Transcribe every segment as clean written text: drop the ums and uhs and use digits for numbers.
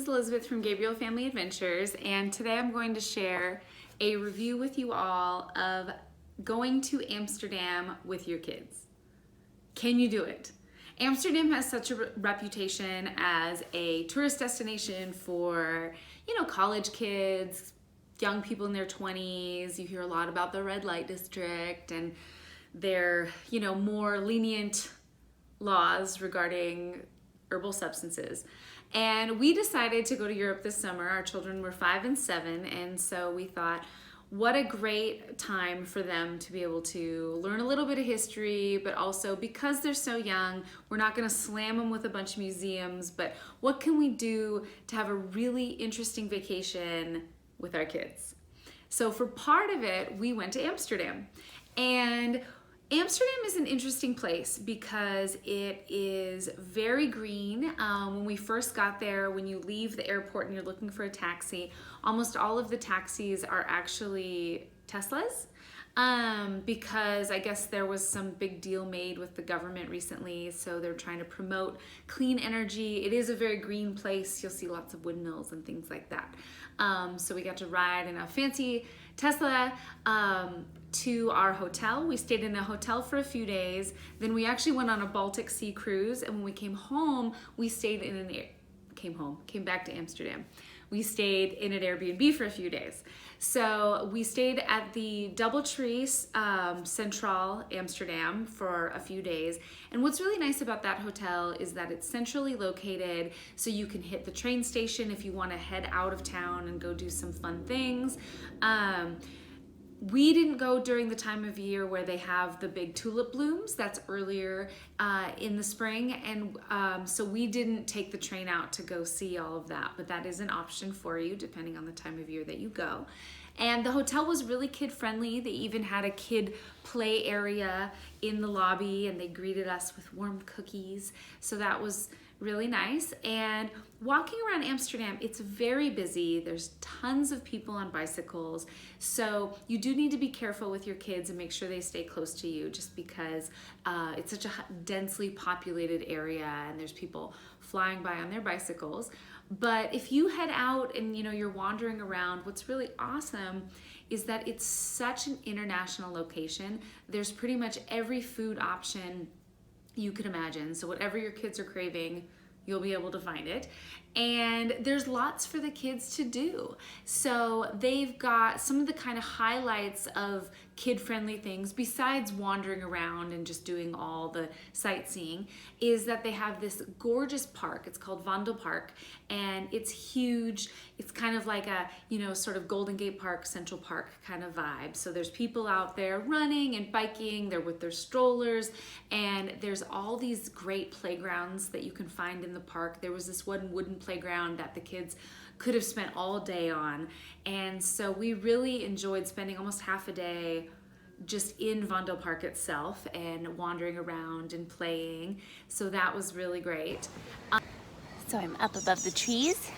is Elizabeth from Gabriel Family Adventures, and today I'm going to share a review with you all of going to Amsterdam with your kids. Can you do it? Amsterdam has such a reputation as a tourist destination for, college kids, young people in their 20s. You hear a lot about the red light district and their, more lenient laws regarding herbal substances. And we decided to go to Europe this summer. Our children were 5 and 7, and so we thought, what a great time for them to be able to learn a little bit of history, but also because they're so young, we're not going to slam them with a bunch of museums, but what can we do to have a really interesting vacation with our kids? So for part of it, we went to Amsterdam. And Amsterdam is an interesting place because it is very green. When we first got there, when you leave the airport and you're looking for a taxi, almost all of the taxis are actually Teslas. Because I guess there was some big deal made with the government recently, so they're trying to promote clean energy. It is a very green place. You'll see lots of windmills and things like that. So we got to ride in a fancy Tesla to our hotel. We stayed in a hotel for a few days. Then we actually went on a Baltic Sea cruise, and when we came home, we stayed in came back to Amsterdam. We stayed in an Airbnb for a few days. So we stayed at the Doubletree Central Amsterdam for a few days. And what's really nice about that hotel is that it's centrally located, so you can hit the train station if you want to head out of town and go do some fun things. We didn't go during the time of year where they have the big tulip blooms. That's earlier in the spring, and so we didn't take the train out to go see all of that, but that is an option for you depending on the time of year that you go. And the hotel was really kid-friendly. They even had a kid play area in the lobby, and they greeted us with warm cookies, so that was really nice. And walking around Amsterdam, it's very busy. There's tons of people on bicycles. So you do need to be careful with your kids and make sure they stay close to you, just because it's such a densely populated area and there's people flying by on their bicycles. But if you head out and you're wandering around, what's really awesome is that it's such an international location. There's pretty much every food option you could imagine. So whatever your kids are craving, you'll be able to find it. And there's lots for the kids to do. So they've got some of the kind of highlights of kid-friendly things, besides wandering around and just doing all the sightseeing, is that they have this gorgeous park. It's called Vondelpark, and it's huge. It's kind of like a, sort of Golden Gate Park, Central Park kind of vibe. So there's people out there running and biking. They're with their strollers, and there's all these great playgrounds that you can find in the park. There was this one wooden playground that the kids could have spent all day on, and so we really enjoyed spending almost half a day just in Vondelpark itself and wandering around and playing. So that was really great. So I'm up above the trees.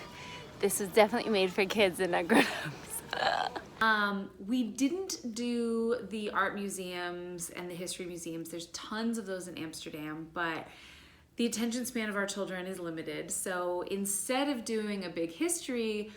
This was definitely made for kids and not grown-ups. We didn't do the art museums and the history museums. There's tons of those in Amsterdam, but the attention span of our children is limited. So instead of doing a big history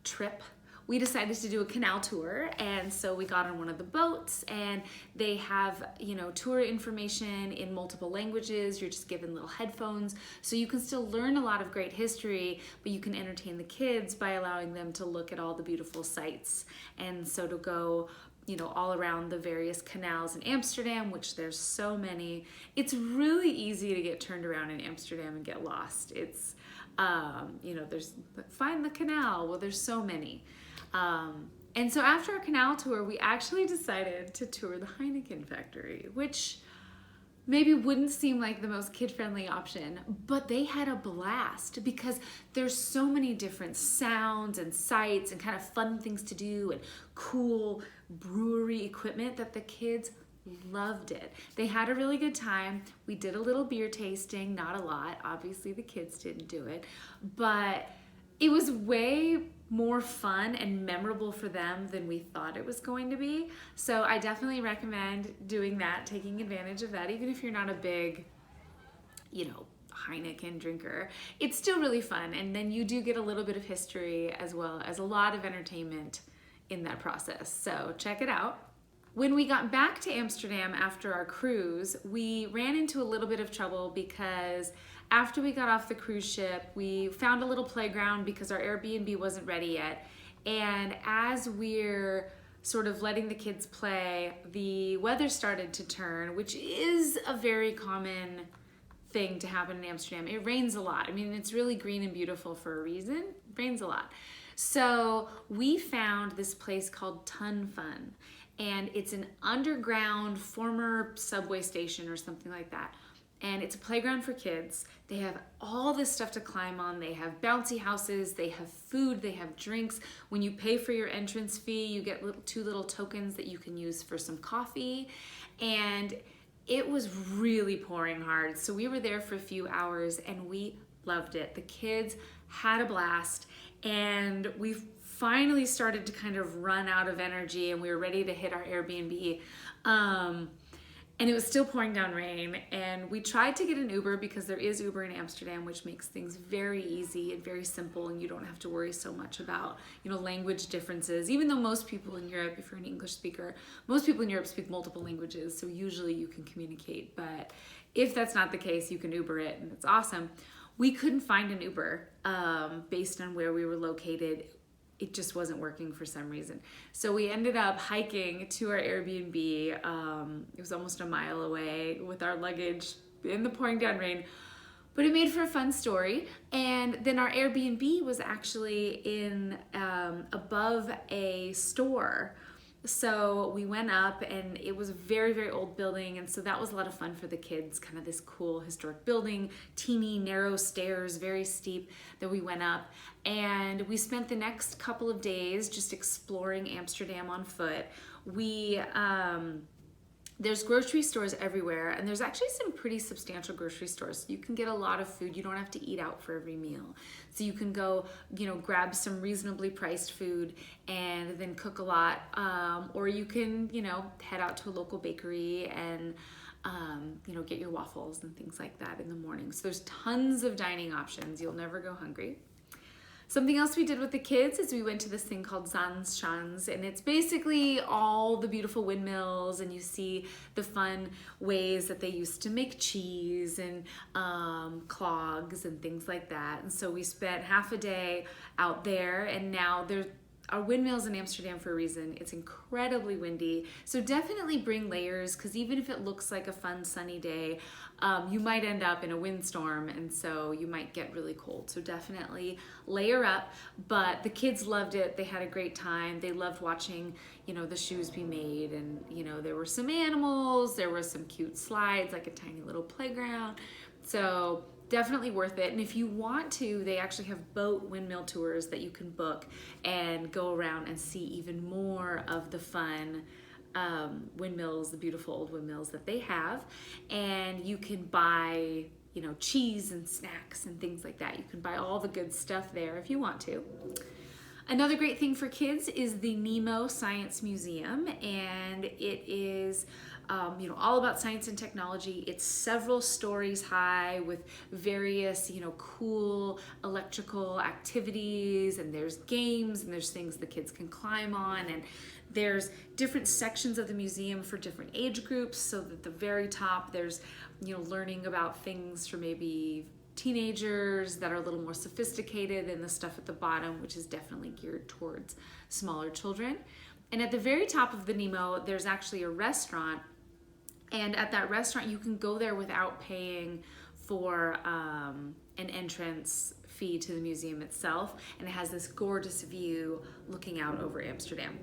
trip, we decided to do a canal tour. And so we got on one of the boats, and they have, tour information in multiple languages. You're just given little headphones, so you can still learn a lot of great history, but you can entertain the kids by allowing them to look at all the beautiful sights. And so to go all around the various canals in Amsterdam, which there's so many. It's really easy to get turned around in Amsterdam and get lost. It's, there's find the canal. Well, there's so many. And so after our canal tour, we actually decided to tour the Heineken Factory, which maybe wouldn't seem like the most kid-friendly option, but they had a blast because there's so many different sounds and sights and kind of fun things to do and cool brewery equipment that the kids loved it. They had a really good time. We did a little beer tasting, not a lot. Obviously the kids didn't do it, but it was way more fun and memorable for them than we thought it was going to be. So I definitely recommend doing that, taking advantage of that, even if you're not a big, Heineken drinker. It's still really fun, and then you do get a little bit of history as well as a lot of entertainment in that process. So check it out. When we got back to Amsterdam after our cruise, we ran into a little bit of trouble because after we got off the cruise ship, we found a little playground because our Airbnb wasn't ready yet. And as we're sort of letting the kids play, the weather started to turn, which is a very common thing to happen in Amsterdam. It rains a lot. I mean, it's really green and beautiful for a reason. It rains a lot. So we found this place called Ton Fun, and it's an underground former subway station or something like that. And it's a playground for kids. They have all this stuff to climb on. They have bouncy houses, they have food, they have drinks. When you pay for your entrance fee, you get two little tokens that you can use for some coffee. And it was really pouring hard. So we were there for a few hours and we loved it. The kids had a blast, and we finally started to kind of run out of energy and we were ready to hit our Airbnb. And it was still pouring down rain, and we tried to get an Uber because there is Uber in Amsterdam, which makes things very easy and very simple, and you don't have to worry so much about, language differences. Even though most people in Europe, if you're an English speaker, most people in Europe speak multiple languages, so usually you can communicate. But if that's not the case, you can Uber it, and it's awesome. We couldn't find an Uber based on where we were located. It just wasn't working for some reason. So we ended up hiking to our Airbnb. It was almost a mile away with our luggage in the pouring down rain, but it made for a fun story. And then our Airbnb was actually in above a store. So we went up, and it was a very, very old building, and so that was a lot of fun for the kids, kind of this cool historic building, teeny, narrow stairs, very steep, that we went up. And we spent the next couple of days just exploring Amsterdam on foot. There's grocery stores everywhere, and there's actually some pretty substantial grocery stores. You can get a lot of food. You don't have to eat out for every meal. So you can go, grab some reasonably priced food and then cook a lot. Or you can, head out to a local bakery and, get your waffles and things like that in the morning. So there's tons of dining options. You'll never go hungry. Something else we did with the kids is we went to this thing called Zandschans, and it's basically all the beautiful windmills, and you see the fun ways that they used to make cheese and clogs and things like that. And so we spent half a day out there, and now there are windmills in Amsterdam for a reason. It's incredibly windy, so definitely bring layers, because even if it looks like a fun sunny day, you might end up in a windstorm, and so you might get really cold. So definitely layer up. But the kids loved it. They had a great time. They loved watching, the shoes be made, and there were some animals, there were some cute slides, like a tiny little playground. So definitely worth it. And if you want to, they actually have boat windmill tours that you can book and go around and see even more of the fun windmills, the beautiful old windmills that they have. And you can buy, cheese and snacks and things like that. You can buy all the good stuff there if you want to. Another great thing for kids is the Nemo Science Museum, and it is all about science and technology. It's several stories high with various, cool electrical activities, and there's games, and there's things the kids can climb on, and there's different sections of the museum for different age groups. So at the very top, there's, learning about things for maybe teenagers that are a little more sophisticated, and the stuff at the bottom, which is definitely geared towards smaller children. And at the very top of the Nemo, there's actually a restaurant. And at that restaurant, you can go there without paying for an entrance fee to the museum itself. And it has this gorgeous view looking out over Amsterdam.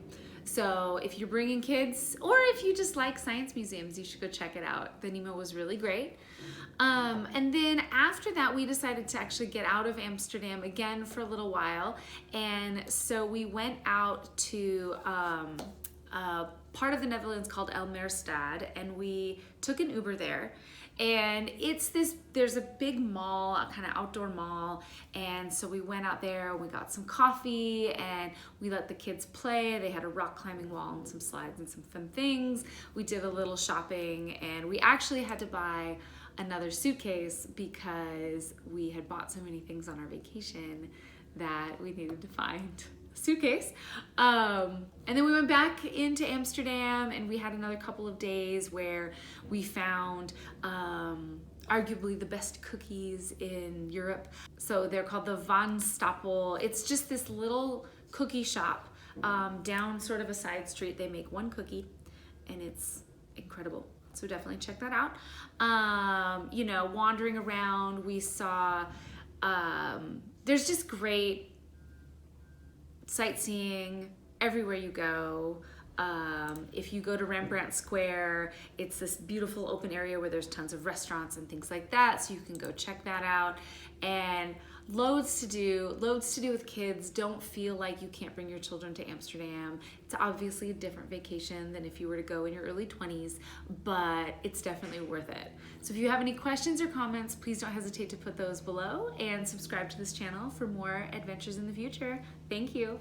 So if you're bringing kids, or if you just like science museums, you should go check it out. The Nemo was really great. And then after that, we decided to actually get out of Amsterdam again for a little while. And so we went out to part of the Netherlands called Elmerstad, and we took an Uber there. And there's a big mall, a kind of outdoor mall, and so we went out there, we got some coffee, and we let the kids play. They had a rock climbing wall and some slides and some fun things. We did a little shopping, and we actually had to buy another suitcase because we had bought so many things on our vacation that we needed to find a suitcase. And then we went back into Amsterdam, and we had another couple of days where we found arguably the best cookies in Europe. So they're called the Van Stapel. It's just this little cookie shop down sort of a side street. They make one cookie, and it's incredible. So definitely check that out. You know, wandering around, we saw, there's just great sightseeing everywhere you go. If you go to Rembrandt Square, it's this beautiful open area where there's tons of restaurants and things like that, so you can go check that out. And loads to do with kids. Don't feel like you can't bring your children to Amsterdam. It's obviously a different vacation than if you were to go in your early 20s, but it's definitely worth it. So if you have any questions or comments, please don't hesitate to put those below, and subscribe to this channel for more adventures in the future. Thank you.